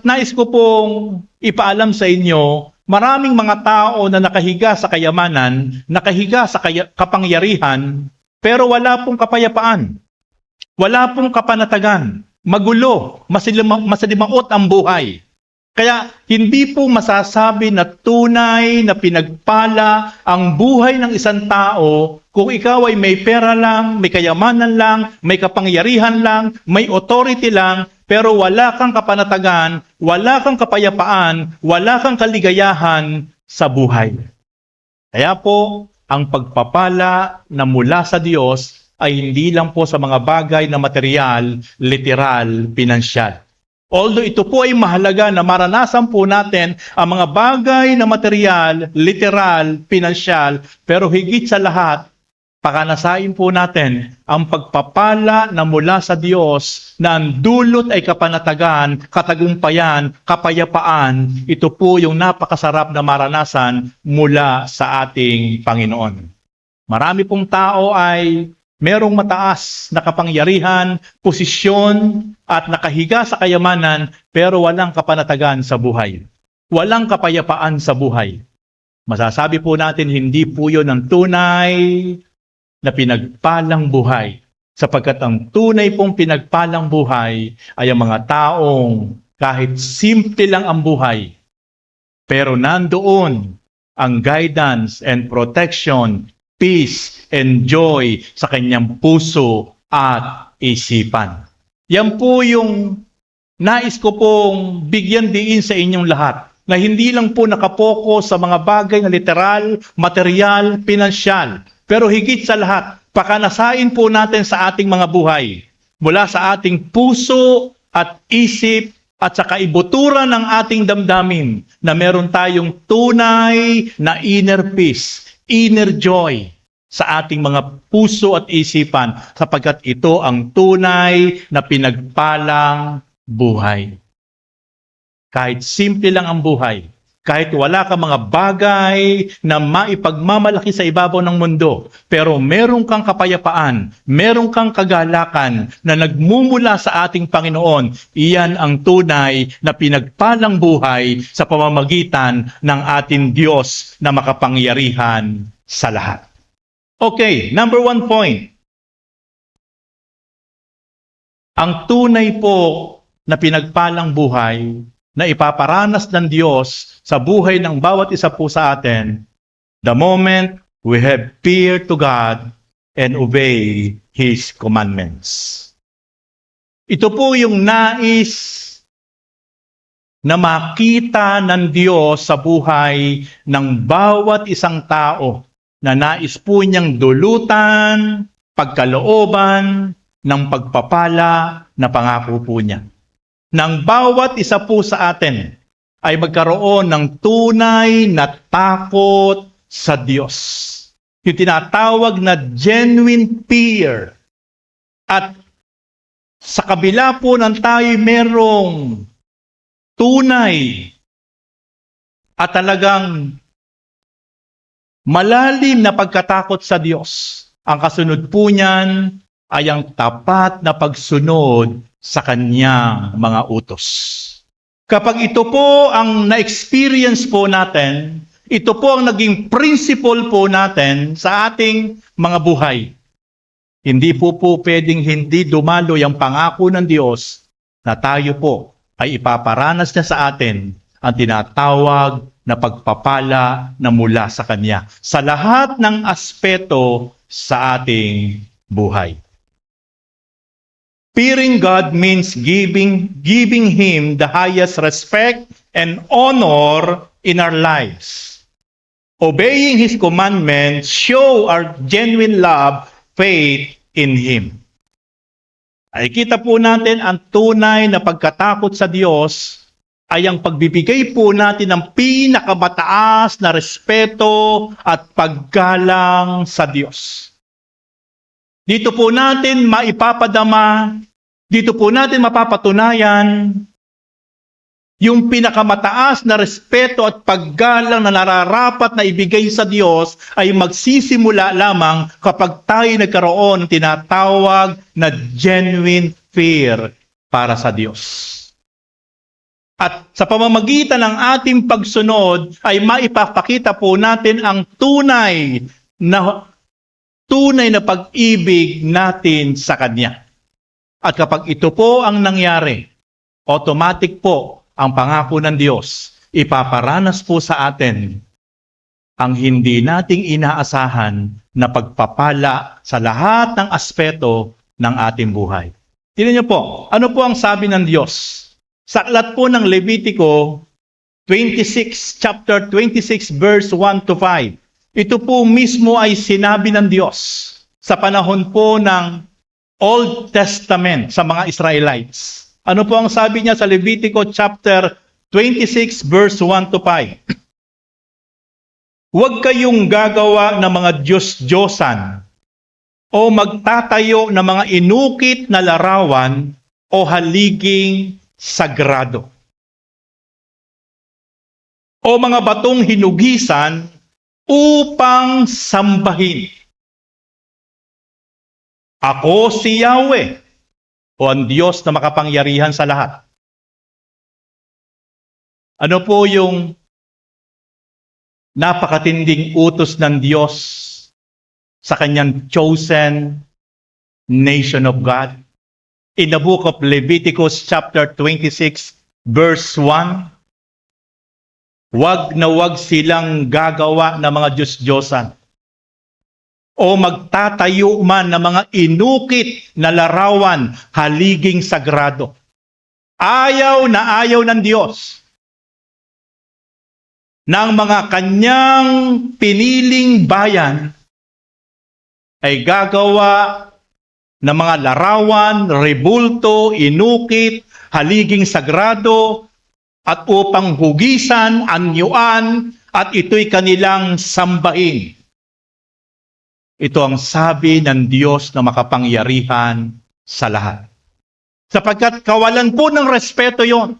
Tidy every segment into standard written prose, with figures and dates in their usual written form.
nais ko pong ipaalam sa inyo, maraming mga tao na nakahiga sa kayamanan, nakahiga sa kapangyarihan, pero wala pong kapayapaan. Wala pong kapanatagan. Magulo, masalimuot ang buhay. Kaya hindi po masasabi na tunay na pinagpala ang buhay ng isang tao kung ikaw ay may pera lang, may kayamanan lang, may kapangyarihan lang, may authority lang, pero wala kang kapanatagan, wala kang kapayapaan, wala kang kaligayahan sa buhay. Kaya po, ang pagpapala na mula sa Diyos ay hindi lang po sa mga bagay na material, literal, pinansyal. Although ito po ay mahalaga na maranasan po natin ang mga bagay na material, literal, pinansyal, pero higit sa lahat, pakanasain po natin ang pagpapala na mula sa Diyos na ang dulot ay kapanatagan, katagumpayan, kapayapaan. Ito po yung napakasarap na maranasan mula sa ating Panginoon. Marami pong tao ay merong mataas na kapangyarihan, posisyon, at nakahiga sa kayamanan, pero walang kapanatagan sa buhay. Walang kapayapaan sa buhay. Masasabi po natin, hindi po yun ang tunay na pinagpalang buhay. Sapagkat ang tunay pong pinagpalang buhay ay ang mga taong kahit simple lang ang buhay, pero nandoon ang guidance and protection, peace and joy sa kanyang puso at isipan. Yan po yung nais ko pong bigyan diin sa inyong lahat, na hindi lang po nakapokus sa mga bagay na literal, material, pinansyal, pero higit sa lahat, pakanasain po natin sa ating mga buhay, mula sa ating puso at isip at sa kaibuturan ng ating damdamin, na meron tayong tunay na inner peace, inner joy sa ating mga puso at isipan, sapagkat ito ang tunay na pinagpalang buhay. Kahit simple lang ang buhay, kahit wala ka mga bagay na maipagmamalaki sa ibabaw ng mundo, pero meron kang kapayapaan, meron kang kagalakan na nagmumula sa ating Panginoon, iyan ang tunay na pinagpalang buhay sa pamamagitan ng ating Diyos na makapangyarihan sa lahat. Okay, number 1 point. Ang tunay po na pinagpalang buhay na ipaparanas ng Diyos sa buhay ng bawat isa po sa atin, the moment we have fear to God and obey His commandments. Ito po yung nais na makita ng Diyos sa buhay ng bawat isang tao na nais po niyang dulutan, pagkalooban ng pagpapala na pangako po niya. Nang bawat isa po sa atin ay magkaroon ng tunay na takot sa Diyos. Yung tinatawag na genuine fear. At sa kabila po ng tayo merong tunay at talagang malalim na pagkatakot sa Diyos. Ang kasunod po niyan ay ang tapat na pagsunod sa Kanyang mga utos. Kapag ito po ang na-experience po natin, ito po ang naging principle po natin sa ating mga buhay. Hindi po pwedeng hindi dumaloy ang pangako ng Diyos na tayo po ay ipaparanas niya sa atin ang tinatawag na pagpapala na mula sa Kanya sa lahat ng aspeto sa ating buhay. Fearing God means giving Him the highest respect and honor in our lives. Obeying His commandments show our genuine love, faith in Him. Ay kita po natin ang tunay na pagkatakot sa Diyos ay ang pagbibigay po natin ng pinakamataas na respeto at paggalang sa Diyos. Dito po natin maipapadama, dito po natin mapapatunayan yung pinakamataas na respeto at paggalang na nararapat na ibigay sa Diyos ay magsisimula lamang kapag tayo nagkaroon ng tinatawag na genuine fear para sa Diyos. At sa pamamagitan ng ating pagsunod ay maipapakita po natin ang tunay na pag-ibig natin sa Kanya. At kapag ito po ang nangyari, automatic po ang pangako ng Diyos, ipaparanas po sa atin ang hindi nating inaasahan na pagpapala sa lahat ng aspeto ng ating buhay. Tingnan niyo po, ano po ang sabi ng Diyos? Sa aklat po ng Levitico 26, chapter 26, verse 1 to 5. Ito po mismo ay sinabi ng Diyos sa panahon po ng Old Testament sa mga Israelites. Ano po ang sabi niya sa Levitico chapter 26, verse 1 to 5? Huwag kayong gagawa ng mga Diyos-Diyosan o magtatayo ng mga inukit na larawan o haliging sagrado o mga batong hinugisan upang sambahin. Ako si Yahweh, o ang Diyos na makapangyarihan sa lahat. Ano po yung napakatinding utos ng Diyos sa kanyang chosen nation of God? In the book of Leviticus chapter 26, verse 1, wag silang gagawa ng mga Diyos-Diyosan o magtatayo man ng mga inukit na larawan haliging sagrado. Ayaw na ayaw ng Diyos ng mga kanyang piniling bayan ay gagawa ng mga larawan, rebulto, inukit, haliging sagrado, at upang hugisan, anyuan, at ito'y kanilang sambahin. Ito ang sabi ng Diyos na makapangyarihan sa lahat. Sapagkat kawalan po ng respeto yon.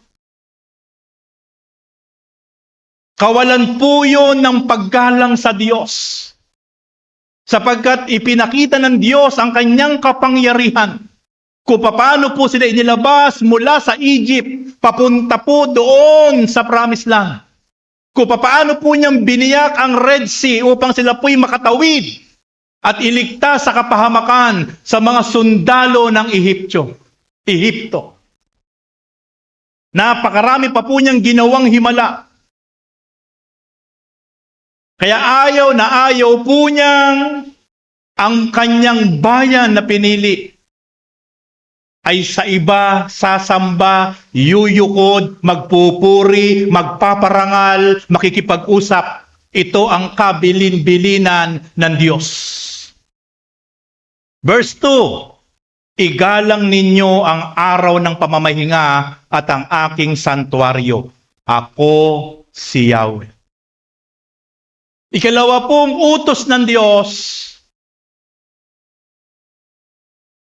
Kawalan po yon ng paggalang sa Diyos. Sapagkat ipinakita ng Diyos ang kanyang kapangyarihan. Kung paano po sila inilabas mula sa Egypt, papunta po doon sa Promised Land. Kung paano po niyang biniyak ang Red Sea upang sila po'y makatawid at iligtas sa kapahamakan sa mga sundalo ng Ehipto. Napakarami pa po niyang ginawang himala. Kaya ayaw na ayaw po niyang ang kanyang bayan na pinili ay sa iba sasamba, yuyukod, magpupuri, magpaparangal, makikipag-usap. Ito ang kabilin-bilinan ng Diyos. Verse 2, igalang ninyo ang araw ng pamamahinga at ang aking santuaryo. Ako si Yahweh. Ikalawa pong utos ng Diyos,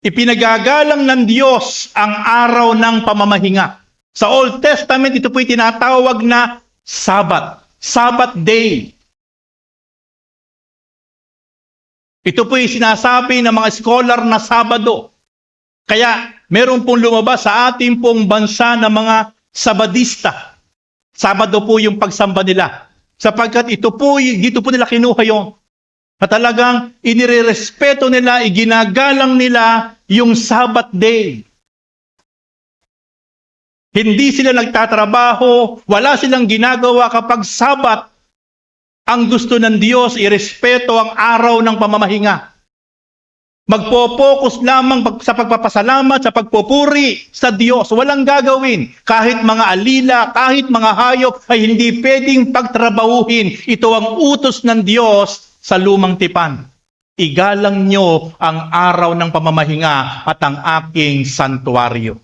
ipinagagalang ng Diyos ang araw ng pamamahinga. Sa Old Testament, ito po'y tinatawag na Sabbath day. Ito po'y sinasabi ng mga scholar na Sabado. Kaya meron pong lumabas sa ating pong bansa ng mga Sabadista. Sabado po yung pagsamba nila. Sapagkat dito po nila kinuha yun. Na talagang inirerespeto nila, iginagalang nila yung Sabbath day. Hindi sila nagtatrabaho, wala silang ginagawa kapag Sabbath. Ang gusto ng Diyos, irespeto ang araw ng pamamahinga. Magpo-focus lamang sa pagpapasalamat, sa pagpupuri sa Diyos. Walang gagawin. Kahit mga alila, kahit mga hayop ay hindi pwedeng pagtrabahuhin. Ito ang utos ng Diyos sa lumang tipan. Igalang nyo ang araw ng pamamahinga at ang aking santuaryo.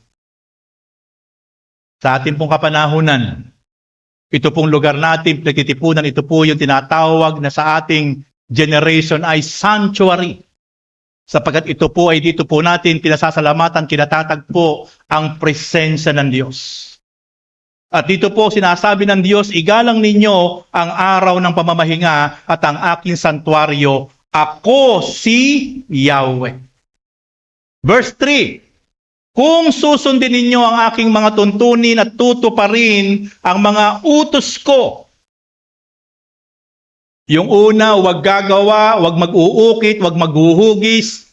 Sa ating pong kapanahunan, ito pong lugar natin, nagtitipunan, ito po yung tinatawag na sa ating generation ay sanctuary. Sapagkat ito po ay dito po natin pinasasalamatan, kinatatagpo ang presensya ng Diyos. At dito po sinasabi ng Diyos, igalang ninyo ang araw ng pamamahinga at ang aking santuaryo. Ako si Yahweh. Verse 3, Kung susundin ninyo ang aking mga tuntunin at tutuparin ang mga utos ko. Yung una, huwag gagawa, huwag mag-uukit, huwag maghuhugis,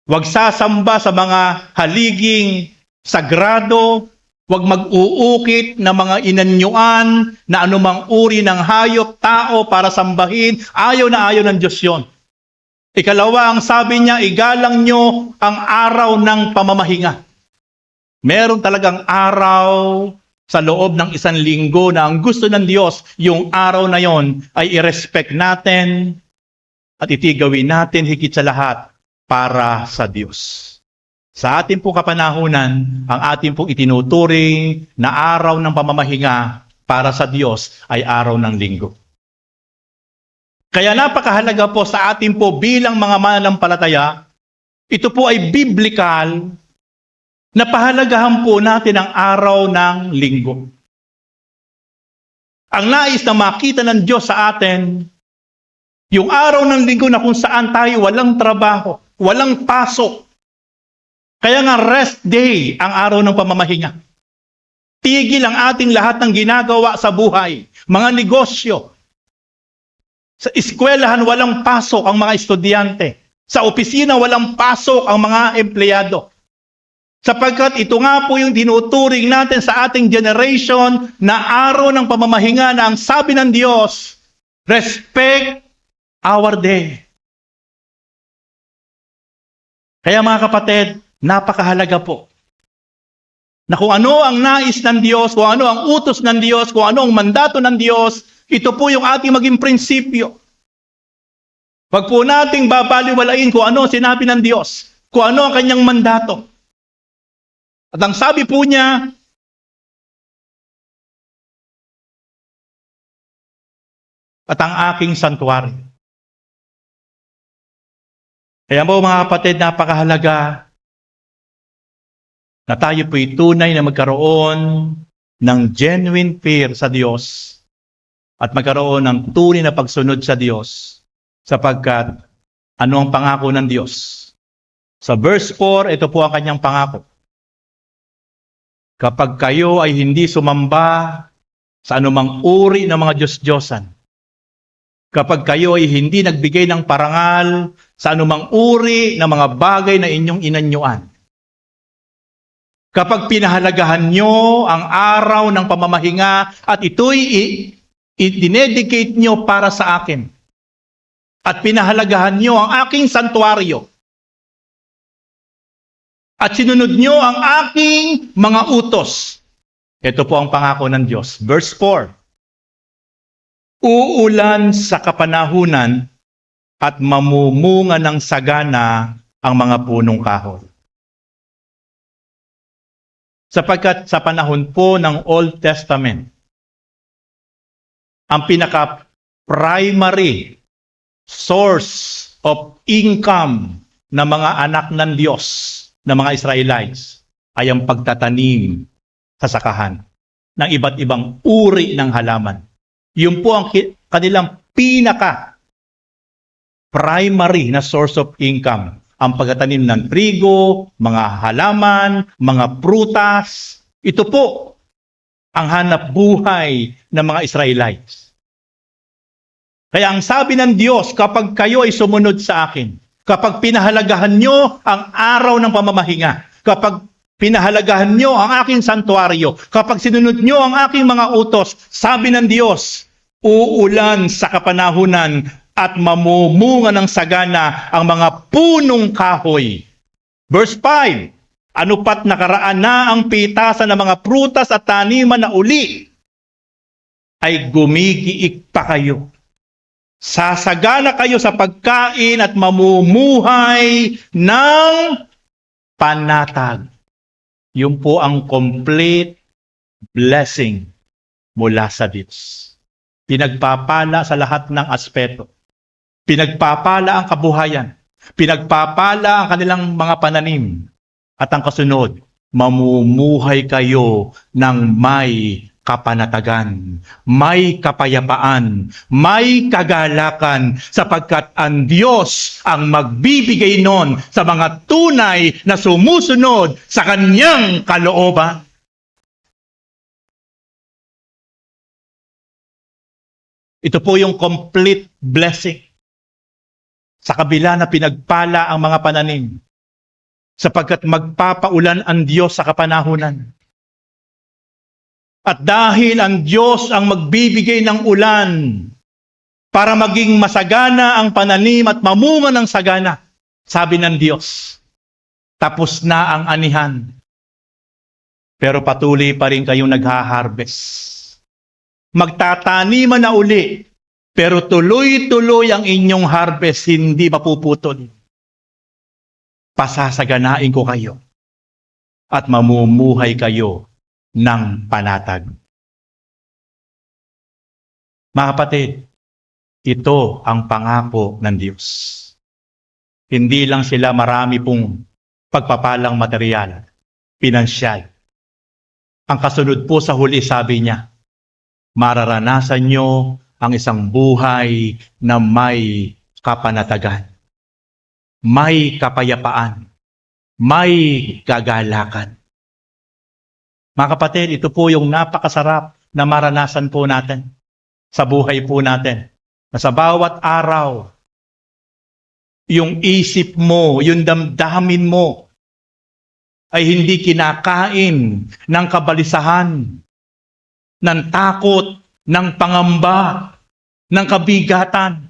huwag sasamba sa mga haliging sagrado, huwag mag-uukit ng mga inanyuan na anumang uri ng hayop, tao para sambahin. Ayaw na ayaw ng Diyos yun. Ikalawa, ang sabi niya, igalang nyo ang araw ng pamamahinga. Meron talagang araw sa loob ng isang linggo na ang gusto ng Diyos, yung araw na yon ay i-respect natin at itigawin natin higit sa lahat para sa Diyos. Sa ating pong kapanahunan, ang ating pong itinuturing na araw ng pamamahinga para sa Diyos ay araw ng linggo. Kaya napakahalaga po sa atin po bilang mga mananampalataya, ito po ay biblical na pahalagahan po natin ang araw ng linggo. Ang nais na makita ng Diyos sa atin, yung araw ng linggo na kung saan tayo walang trabaho, walang pasok. Kaya nga rest day ang araw ng pamamahinga. Tigil ang ating lahat ng ginagawa sa buhay, mga negosyo. Sa eskwelahan walang pasok ang mga estudyante. Sa opisina walang pasok ang mga empleyado. Sapagkat ito nga po yung dinuturing natin sa ating generation na araw ng pamamahinga na ang sabi ng Diyos, respect our day. Kaya mga kapatid, napakahalaga po na kung ano ang nais ng Diyos, kung ano ang utos ng Diyos, kung ano ang mandato ng Diyos, ito po yung ating maging prinsipyo. Wag po nating babaliwalain kung ano sinabi ng Diyos, kung ano ang kanyang mandato. At ang sabi po niya, at ang aking santuario. Kaya po mga kapatid, napakahalaga na tayo po'y tunay na magkaroon ng genuine fear sa Diyos at magkaroon ng tunay na pagsunod sa Diyos sapagkat ano ang pangako ng Diyos? Sa verse 4, ito po ang kanyang pangako. Kapag kayo ay hindi sumamba sa anumang uri ng mga Diyos-Diyosan, kapag kayo ay hindi nagbigay ng parangal sa anumang uri ng mga bagay na inyong inanyuan, kapag pinahalagahan nyo ang araw ng pamamahinga at ito'y i-dedicate nyo para sa akin, at pinahalagahan nyo ang aking santuario, at sinunod nyo ang aking mga utos. Ito po ang pangako ng Diyos. Verse 4. Uulan sa kapanahunan at mamumunga ng sagana ang mga punong kahoy. Sapagkat sa panahon po ng Old Testament, ang pinaka-primary source of income ng mga anak ng Diyos, ng mga Israelites, ay ang pagtatanim sa sakahan ng iba't ibang uri ng halaman. Yun po ang kanilang pinaka-primary na source of income. Ang pagtatanim ng trigo, mga halaman, mga prutas. Ito po ang hanap buhay ng mga Israelites. Kaya ang sabi ng Diyos, kapag kayo ay sumunod sa akin, kapag pinahalagahan nyo ang araw ng pamamahinga, kapag pinahalagahan nyo ang aking santuario, kapag sinunod nyo ang aking mga utos, sabi ng Diyos, uulan sa kapanahunan at mamumunga ng sagana ang mga punong kahoy. Verse 5, ano pat nakaraan na ang pitasan ng mga prutas at taniman na uli, ay gumigiik pa kayo. Sasagana kayo sa pagkain at mamumuhay ng panatag. Yun po ang complete blessing mula sa Diyos. Pinagpapala sa lahat ng aspeto. Pinagpapala ang kabuhayan. Pinagpapala ang kanilang mga pananim. At ang kasunod, mamumuhay kayo ng may kapanatagan, may kapayapaan, may kagalakan, sapagkat ang Diyos ang magbibigay nun sa mga tunay na sumusunod sa Kanyang kalooban. Ito po yung complete blessing. Sa kabila na pinagpala ang mga pananim, sapagkat magpapaulan ang Diyos sa kapanahunan. At dahil ang Diyos ang magbibigay ng ulan para maging masagana ang pananim at mamunga ng sagana, sabi ng Diyos, tapos na ang anihan. Pero patuloy pa rin kayong nagha-harvest. Magtataniman na uli, pero tuloy-tuloy ang inyong harvest, hindi mapuputol. Pasasaganain ko kayo at mamumuhay kayo ng panatag. Mga kapatid, ito ang pangako ng Diyos. Hindi lang sila marami pong pagpapalang material, pinansyal. Ang kasunod po sa huli, sabi niya, mararanasan nyo ang isang buhay na may kapanatagan, may kapayapaan, may kagalakan. Mga kapatid, ito po yung napakasarap na maranasan po natin sa buhay po natin. Na sa bawat araw, yung isip mo, yung damdamin mo, ay hindi kinakain ng kabalisahan, ng takot, ng pangamba, ng kabigatan.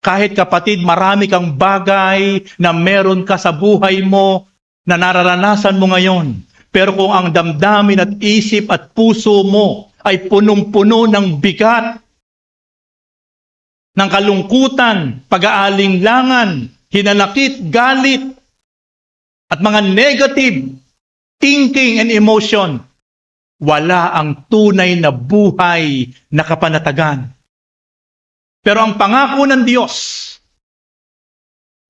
Kahit kapatid, marami kang bagay na meron ka sa buhay mo na nararanasan mo ngayon. Pero kung ang damdamin at isip at puso mo ay punong-puno ng bigat, ng kalungkutan, pag-aalinlangan, hinanakit, galit, at mga negative thinking and emotion, wala ang tunay na buhay na kapanatagan. Pero ang pangako ng Diyos,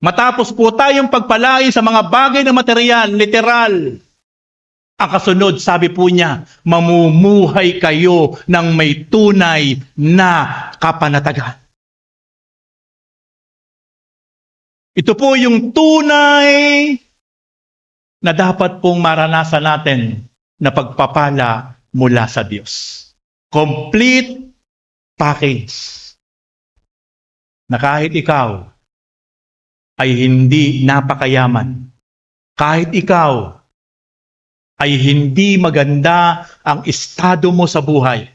matapos po tayong pagpalain sa mga bagay na material, literal, ang kasunod, sabi po niya, mamumuhay kayo ng may tunay na kapanatagan. Ito po yung tunay na dapat pong maranasan natin na pagpapala mula sa Diyos. Complete package. Na kahit ikaw ay hindi napakayaman, kahit ikaw ay hindi maganda ang estado mo sa buhay,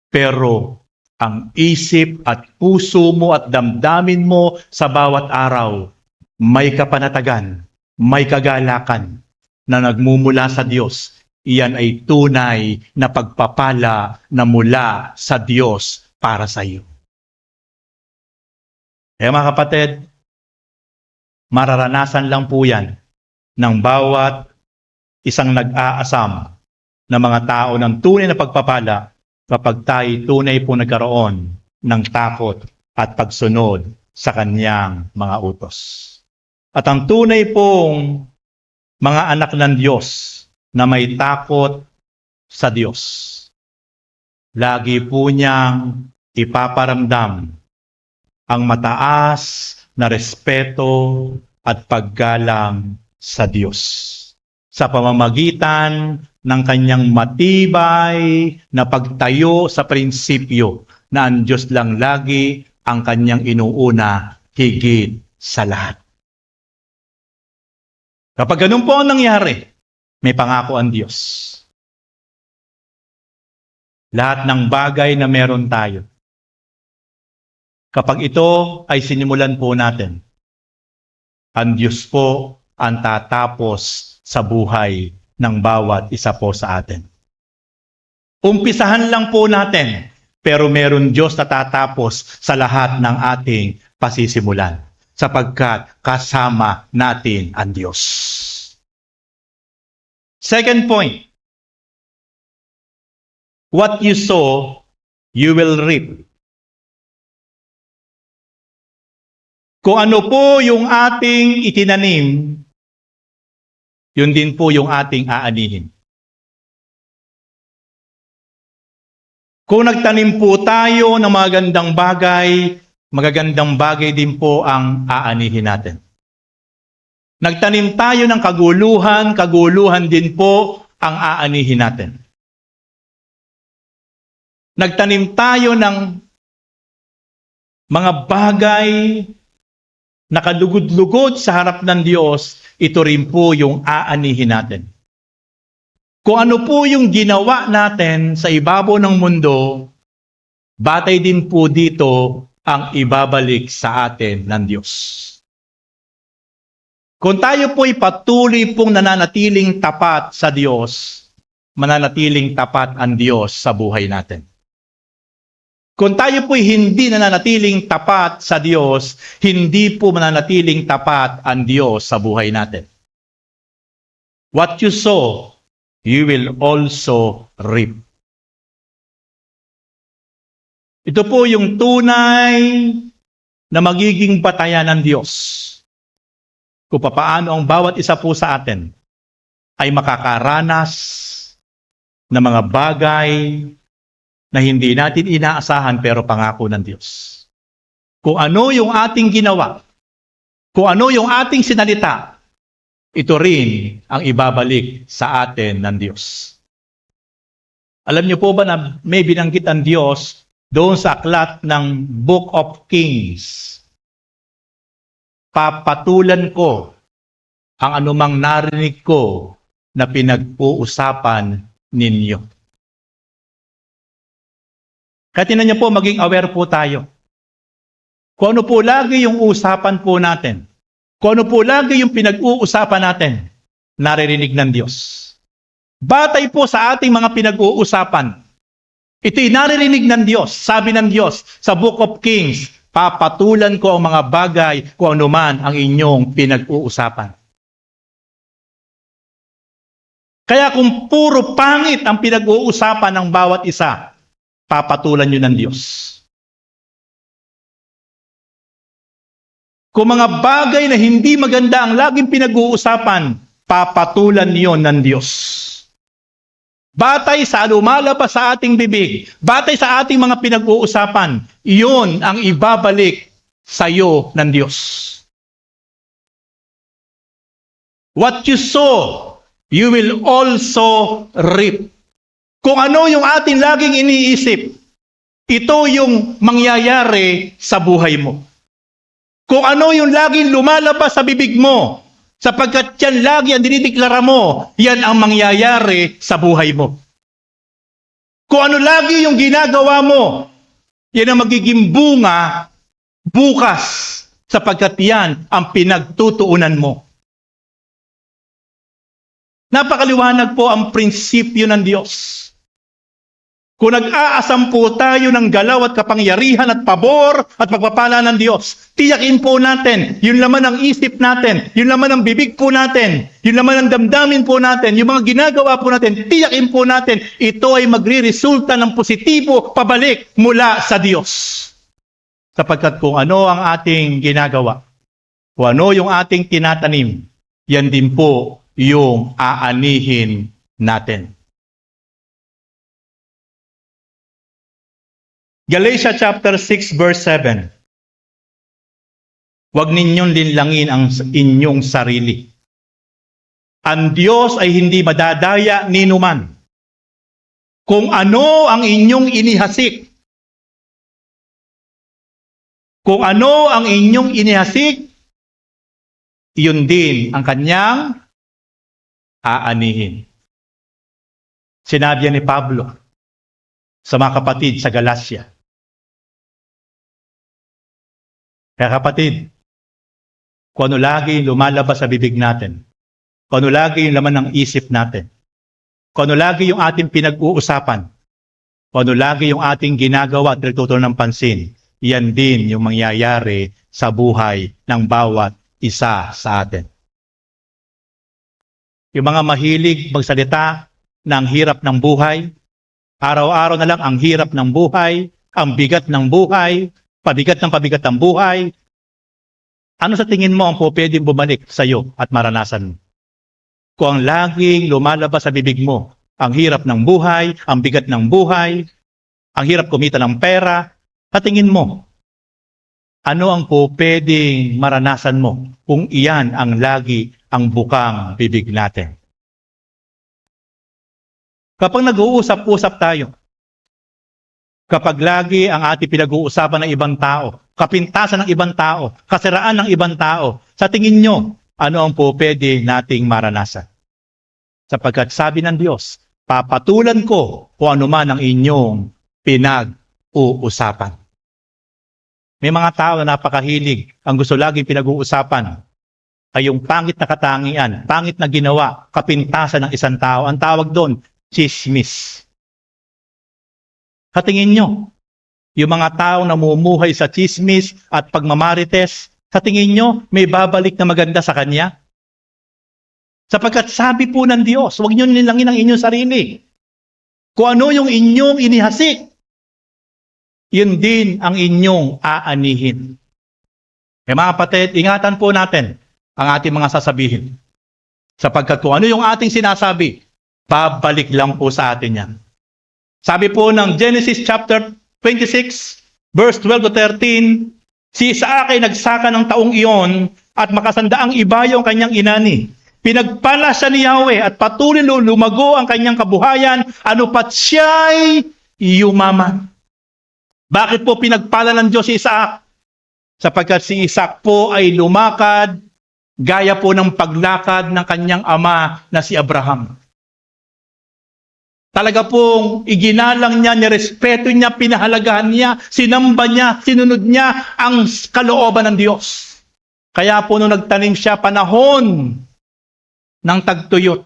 pero ang isip at puso mo at damdamin mo sa bawat araw, may kapanatagan, may kagalakan na nagmumula sa Diyos. Iyan ay tunay na pagpapala na mula sa Diyos para sa iyo. Kaya mga kapatid, mararanasan lang po yan ng bawat isang nag-aasam na mga tao ng tunay na pagpapala kapag tayo tunay po nagkaroon ng takot at pagsunod sa kanyang mga utos. At ang tunay pong mga anak ng Diyos na may takot sa Diyos, lagi po niyang ipaparamdam ang mataas na respeto at paggalang sa Diyos sa pamamagitan ng kanyang matibay na pagtayo sa prinsipyo na ang Diyos lang lagi ang kanyang inuuna higit sa lahat. Kapag ganun po ang nangyari, may pangako ang Diyos. Lahat ng bagay na meron tayo, kapag ito ay sinimulan po natin, ang Diyos po ang tatapos sa buhay ng bawat isa po sa atin. Umpisahan lang po natin, pero meron Diyos na tatapos sa lahat ng ating pasisimulan, sapagkat kasama natin ang Diyos. Second point, what you sow, you will reap. Kung ano po yung ating itinanim, yun din po yung ating aanihin. Kung nagtanim po tayo ng magagandang bagay, magagandang bagay din po ang aanihin natin. Nagtanim tayo ng kaguluhan, kaguluhan din po ang aanihin natin. Nagtanim tayo ng mga bagay na kalugod-lugod sa harap ng Diyos, ito rin po yung aanihin natin. Kung ano po yung ginawa natin sa ibabaw ng mundo, batay din po dito ang ibabalik sa atin ng Diyos. Kung tayo po'y patuloy pong nananatiling tapat sa Diyos, mananatiling tapat ang Diyos sa buhay natin. Kung tayo po'y hindi nananatiling tapat sa Diyos, hindi po mananatiling tapat ang Diyos sa buhay natin. What you sow, you will also reap. Ito po yung tunay na magiging batayan ng Diyos. Kung paano ang bawat isa po sa atin ay makakaranas ng mga bagay na hindi natin inaasahan pero pangako ng Diyos. Kung ano yung ating ginawa, kung ano yung ating sinalita, ito rin ang ibabalik sa atin ng Diyos. Alam niyo po ba na may binanggit ang Diyos doon sa aklat ng Book of Kings? Papatulan ko ang anumang narinig ko na pinag-uusapan ninyo. Kaya tingnan niyo po, maging aware po tayo. Kung ano po lagi yung usapan po natin, kung ano po lagi yung pinag-uusapan natin, naririnig ng Diyos. Batay po sa ating mga pinag-uusapan, ito'y naririnig ng Diyos. Sabi ng Diyos sa Book of Kings, papatulan ko ang mga bagay kung ano man ang inyong pinag-uusapan. Kaya kung puro pangit ang pinag-uusapan ng bawat isa, papatulan nyo ng Diyos. Kung mga bagay na hindi maganda ang laging pinag-uusapan, papatulan niyo ng Diyos. Batay sa lumalabas sa ating bibig, batay sa ating mga pinag-uusapan, iyon ang ibabalik sa iyo ng Diyos. What you sow, you will also reap. Kung ano yung ating laging iniisip, ito yung mangyayari sa buhay mo. Kung ano yung laging lumalabas sa bibig mo, sapagkat yan lagi ang dinideklara mo, yan ang mangyayari sa buhay mo. Kung ano lagi yung ginagawa mo, yan ang magiging bunga bukas, sapagkat yan ang pinagtutuunan mo. Napakaliwanag po ang prinsipyo ng Diyos. Kung nag-aasam po tayo ng galaw at kapangyarihan at pabor at pagpapala ng Diyos, tiyakin po natin, yun laman ang isip natin, yun laman ang bibig po natin, yun laman ang damdamin po natin, yung mga ginagawa po natin, tiyakin po natin, ito ay magre-resulta ng positibo pabalik mula sa Diyos. Sapagkat kung ano ang ating ginagawa, kung ano yung ating tinatanim, yan din po yung aanihin natin. Galatia chapter 6 verse 7. Huwag ninyong linlangin ang inyong sarili. Ang Diyos ay hindi madadaya ni numan. Kung ano ang inyong inihasik, kung ano ang inyong inihasik, iyon din ang kanyang aanihin. Sinabi ni Pablo sa mga kapatid sa Galacia. Kaya kapatid, kung ano lagi yung lumalabas sa bibig natin, kung ano lagi yung laman ng isip natin, kung ano lagi yung ating pinag-uusapan, kung ano lagi yung ating ginagawa at nagtutunan ng pansin, yan din yung mangyayari sa buhay ng bawat isa sa atin. Yung mga mahilig magsalita ng hirap ng buhay, araw-araw na lang ang hirap ng buhay, ang bigat ng buhay, pabigat ng buhay. Ano sa tingin mo ang pwedeng bumalik sa iyo at maranasan mo? Kung ang laging lumalabas sa bibig mo, ang hirap ng buhay, ang bigat ng buhay, Ang hirap kumita ng pera. Sa tingin mo, ano ang po pwedeng maranasan mo kung iyan ang lagi ang bukang bibig natin? Kapag nag-uusap-usap tayo, kapag lagi ang ating pinag-uusapan ng ibang tao, kapintasan ng ibang tao, kasiraan ng ibang tao, sa tingin nyo, ano ang po pwede nating maranasan? Sapagkat sabi ng Diyos, papatulan ko kung ano man ang inyong pinag-uusapan. May mga tao na napakahilig, ang gusto laging pinag-uusapan ay yung pangit na katangian, pangit na ginawa, kapintasan ng isang tao. Ang tawag doon, chismis. Sa tingin nyo, yung mga tao na namumuhay sa chismis at pagmamarites, sa tingin nyo, may babalik na maganda sa kanya? Sapagkat sabi po ng Diyos, huwag nyo nilangin ang inyong sarili. Kung ano yung inyong inihasik, yun din ang inyong aanihin. Eh mga kapatid, ingatan po natin ang ating mga sasabihin. Sapagkat kung ano yung ating sinasabi, babalik lang po sa atin yan. Sabi po ng Genesis chapter 26, verse 12 to 13, si Isaac ay nagsaka ng taong iyon at makasandaang ibayo ang kanyang inani. Pinagpala siya ni Yahweh at patuloy lumago ang kanyang kabuhayan, ano pat siya'y yumaman. Bakit po pinagpala ng Diyos si Isaac? Sapagkat si Isaac po ay lumakad gaya po ng paglakad ng kanyang ama na si Abraham. Talaga pong iginalang niya, nirespeto niya, pinahalagahan niya, sinamba niya, sinunod niya ang kalooban ng Diyos. Kaya po nung nagtanim siya, panahon ng tagtuyot,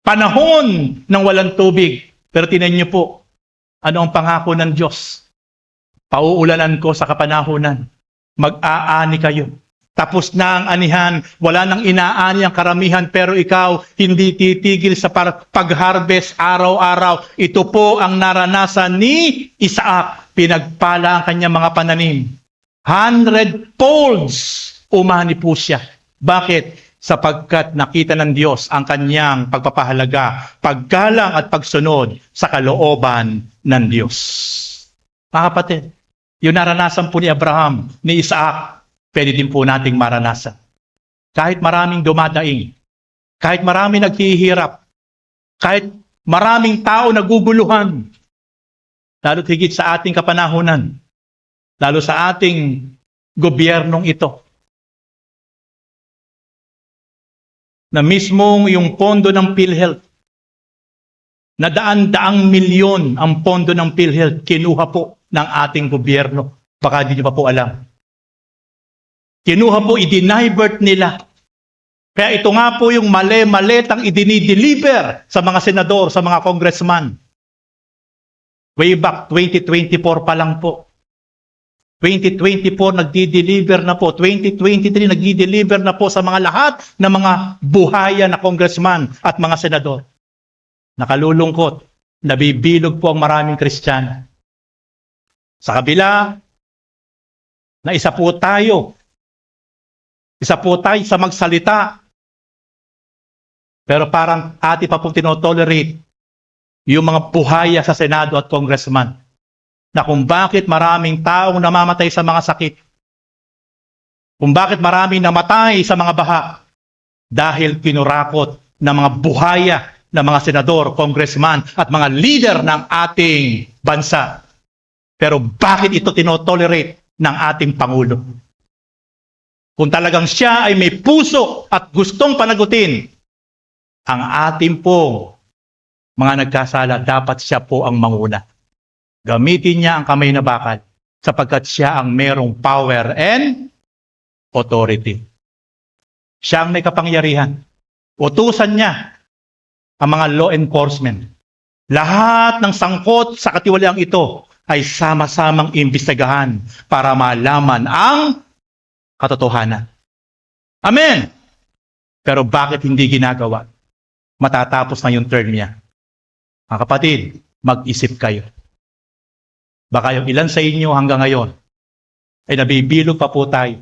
panahon ng walang tubig. Pero tinan niyo po, ano ang pangako ng Diyos? Pauulanan ko sa kapanahunan. Mag-aani kayo. Tapos na ang anihan, wala nang inaani ang karamihan, pero ikaw hindi titigil sa pag-harvest araw-araw. Ito po ang naranasan ni Isaac. Pinagpala ang kanyang mga pananim. 100 folds umani po siya. Bakit? Sapagkat nakita ng Diyos ang kanyang pagpapahalaga, paggalang at pagsunod sa kalooban ng Diyos. Mga kapatid, yung naranasan po ni Abraham, ni Isaac, pwede din po nating maranasan. Kahit maraming dumadaing, kahit maraming naghihirap, kahit maraming tao naguguluhan, lalo't higit sa ating kapanahunan, lalo sa ating gobyernong ito, na mismong yung pondo ng PhilHealth, na daan-daang milyon ang pondo ng PhilHealth, kinuha po ng ating gobyerno. Baka di nyo pa po alam. Kinuha po, i-divert nila. Kaya ito nga po yung mali-malitang i-deliver sa mga senador, sa mga congressman. Way back 2024 pa lang po. 2024 nagdi-deliver na po. 2023 nagdi-deliver na po sa mga lahat ng mga buhayan na congressman at mga senador. Nakalulungkot, nabibilog po ang maraming Kristiyano. Sa kabila, na isa po tayo sa magsalita. Pero parang ati pa pong tinotolerate yung mga buhaya sa Senado at Congressman. Na kung bakit maraming taong namamatay sa mga sakit. Kung bakit maraming namatay sa mga baha. Dahil kinurakot ng mga buhaya ng mga senador, congressman at mga leader ng ating bansa. Pero bakit ito tinotolerate ng ating Pangulo? Kung talagang siya ay may puso at gustong panagutin ang ating pong mga nagkasala, dapat siya po ang manguna. Gamitin niya ang kamay na bakal sapagkat siya ang merong power and authority. Siya ang may kapangyarihan. Utusan niya ang mga law enforcement. Lahat ng sangkot sa katiwaliang ito ay sama-samang imbestigahan para malaman ang katotohanan. Amen! Pero bakit hindi ginagawa? Matatapos na yung term niya. Mga kapatid, mag-isip kayo. Baka yung ilan sa inyo hanggang ngayon ay nabibilog pa po tayo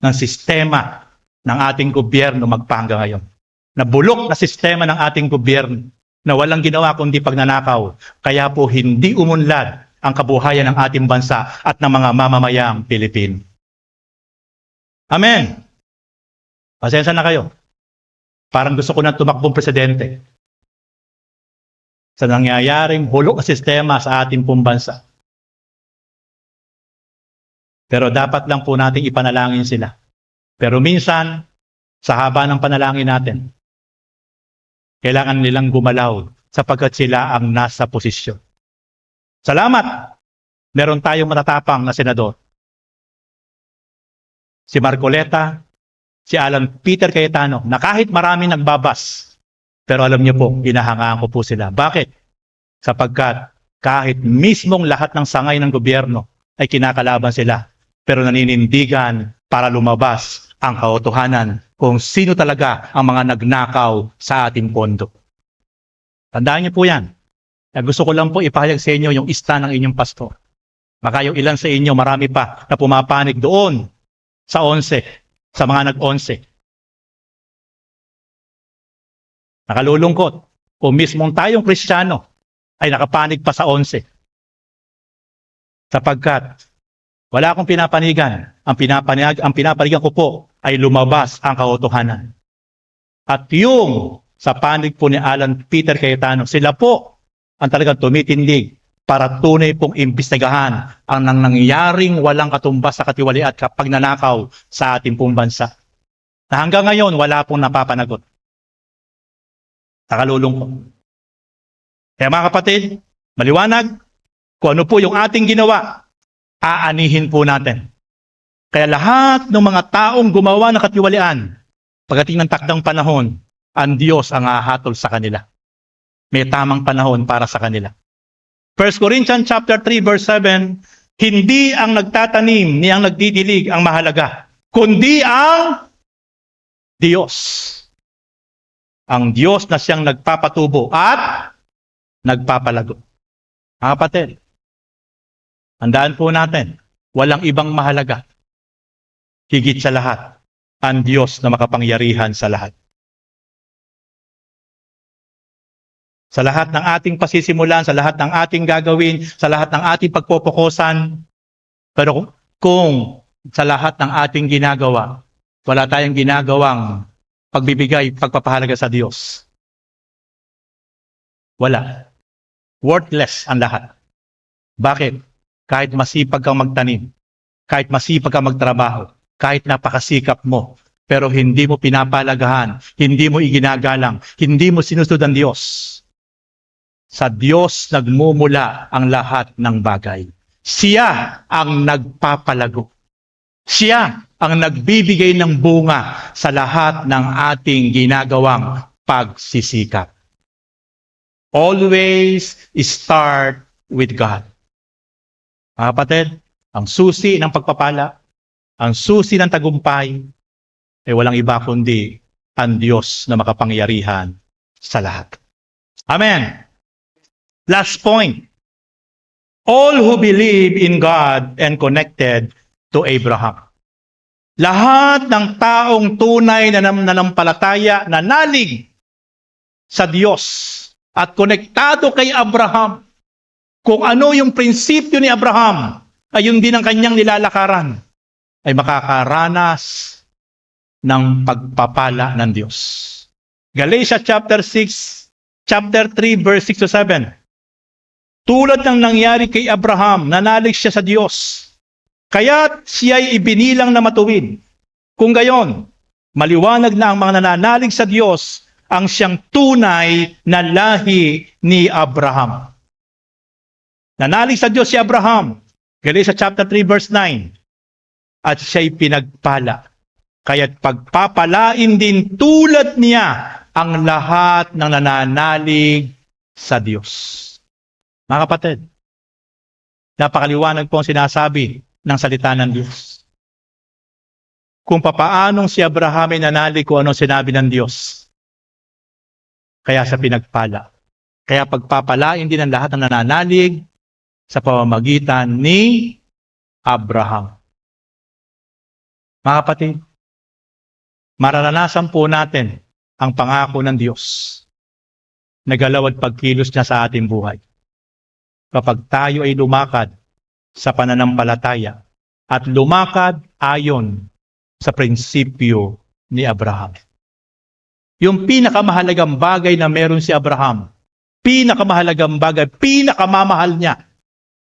ng sistema ng ating gobyerno magpahanggang ngayon. Nabulok na sistema ng ating gobyerno. na walang ginawa kundi pagnanakaw. Kaya po hindi umunlad ang kabuhayan ng ating bansa at ng mga mamamayang Pilipino. Amen. Pasensya na kayo. Parang gusto ko na tumakbong presidente sa nangyayaring hulog na sistema sa ating pong bansa. Pero dapat lang po nating ipanalangin sila. Pero minsan, sa haba ng panalangin natin, kailangan nilang gumalaw sapagkat sila ang nasa posisyon. Salamat! Meron tayong matatapang na senador. Si Marcoleta, si Alan Peter Cayetano, na kahit marami nagbabas, pero alam niyo po, hinahangaan ko po sila. Bakit? Sapagkat kahit mismong lahat ng sangay ng gobyerno ay kinakalaban sila, pero naninindigan para lumabas ang katotohanan kung sino talaga ang mga nagnakaw sa ating pondo. Tandaan niyo po yan. Gusto ko lang po ipahayag sa inyo yung stand ng inyong pastor. Baka yung ilan sa inyo, marami pa na pumapanig doon sa 11, sa mga nag-11. Nakalulungkot kung mismong tayong Kristiyano ay nakapanig pa sa 11. Sapagkat wala akong pinapanigan. Ang pinapanigan ko po ay lumabas ang katotohanan. At yung sa panig po ni Alan Peter Cayetano, sila po ang talagang tumitindig para tunay pong imbestigahan ang nangyaring walang katumbas sa katiwalian at pagnanakaw sa ating pong bansa. Na hanggang ngayon, wala pong napapanagot. Nakalulungkot. Kaya mga kapatid, maliwanag kung ano po yung ating ginawa, aanihin po natin. Kaya lahat ng mga taong gumawa ng katiwalian, pagdating ng takdang panahon, ang Diyos ang hahatol sa kanila. May tamang panahon para sa kanila. 1 Corinthians chapter 3 verse 7, hindi ang nagtatanim ni ang nagdidilig ang mahalaga, kundi ang Diyos. Ang Diyos na siyang nagpapatubo at nagpapalago. Mga kapatid, handaan po natin, walang ibang mahalaga. Higit sa lahat, ang Diyos na makapangyarihan sa lahat. Sa lahat ng ating pasisimulan, sa lahat ng ating gagawin, sa lahat ng ating pagpopokosan, pero kung sa lahat ng ating ginagawa, wala tayong ginagawang pagbibigay, pagpapahalaga sa Diyos. Wala. Worthless ang lahat. Bakit? Kahit masipag kang magtanim, kahit masipag kang magtrabaho, kahit napakasikap mo, pero hindi mo pinapalagahan, hindi mo iginagalang, hindi mo sinusunod ang Diyos. Sa Diyos nagmumula ang lahat ng bagay. Siya ang nagpapalago. Siya ang nagbibigay ng bunga sa lahat ng ating ginagawang pagsisikap. Always start with God. Mga kapatid, ang susi ng pagpapala, ang susi ng tagumpay, ay walang iba kundi ang Diyos na makapangyarihan sa lahat. Amen. Last point. All who believe in God and connected to Abraham. Lahat ng taong tunay na nanampalataya, nanalig sa Diyos at konektado kay Abraham. Kung ano yung prinsipyo ni Abraham, ay yun din ang kanyang nilalakaran, ay makakaranas ng pagpapala ng Diyos. Galatians chapter 6, chapter 3, verse 6 to 7. Tulad ng nangyari kay Abraham, nanalig siya sa Diyos. Kaya't siya'y ibinilang na matuwid. Kung gayon, maliwanag na ang mga nananalig sa Diyos ang siyang tunay na lahi ni Abraham. Nanalig sa Diyos si Abraham. Galatians chapter 3 verse 9. At siya'y pinagpala. Kaya't pagpapalain din tulad niya ang lahat ng nananalig sa Diyos. Mga kapatid, napakaliwanag po ang sinasabi ng salita ng Diyos. Kung papaanong si Abraham ay nanalig kung anong sinabi ng Diyos. Kaya sa pinagpala. Kaya pagpapalain din ang lahat ng nananalig sa pamamagitan ni Abraham. Mga kapatid, mararanasan po natin ang pangako ng Diyos na galaw at pagkilos niya sa ating buhay. Kapag tayo ay lumakad sa pananampalataya at lumakad ayon sa prinsipyo ni Abraham. Yung pinakamahalagang bagay na meron si Abraham, pinakamahalagang bagay, pinakamamahal niya,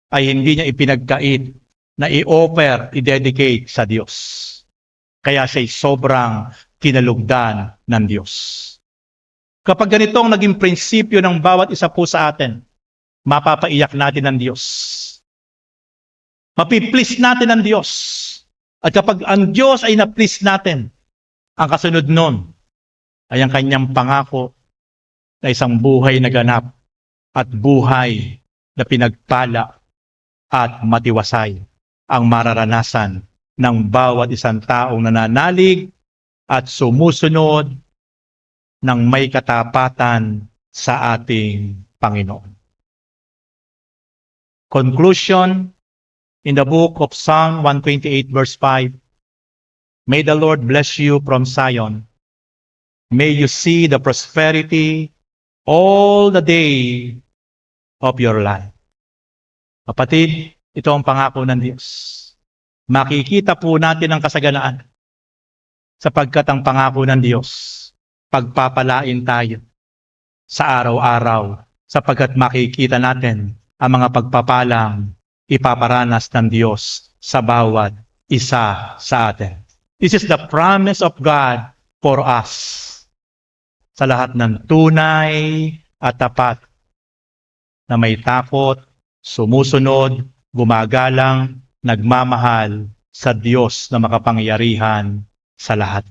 ay hindi niya ipinagkait na i-offer, i-dedicate sa Diyos. Kaya siya'y sobrang kinalugdan ng Diyos. Kapag ganito ang naging prinsipyo ng bawat isa po sa atin, mapapaiyak natin ang Diyos. Mapiplease natin ang Diyos. At kapag ang Diyos ay na-please natin, ang kasunod nun ay ang kanyang pangako na isang buhay na ganap at buhay na pinagpala at matiwasay ang mararanasan ng bawat isang taong nananalig at sumusunod ng may katapatan sa ating Panginoon. Conclusion, in the book of Psalm 128 verse 5, may the Lord bless you from Zion. May you see the prosperity all the day of your life. Kapatid, ito ang pangako ng Diyos. Makikita po natin ang kasaganaan sapagkat ang pangako ng Diyos, pagpapalain tayo sa araw-araw sapagkat makikita natin ang mga pagpapalang ipaparanas ng Diyos sa bawat isa sa atin. This is the promise of God for us sa lahat ng tunay at tapat na may takot, sumusunod, gumagalang, nagmamahal sa Diyos na makapangyarihan sa lahat.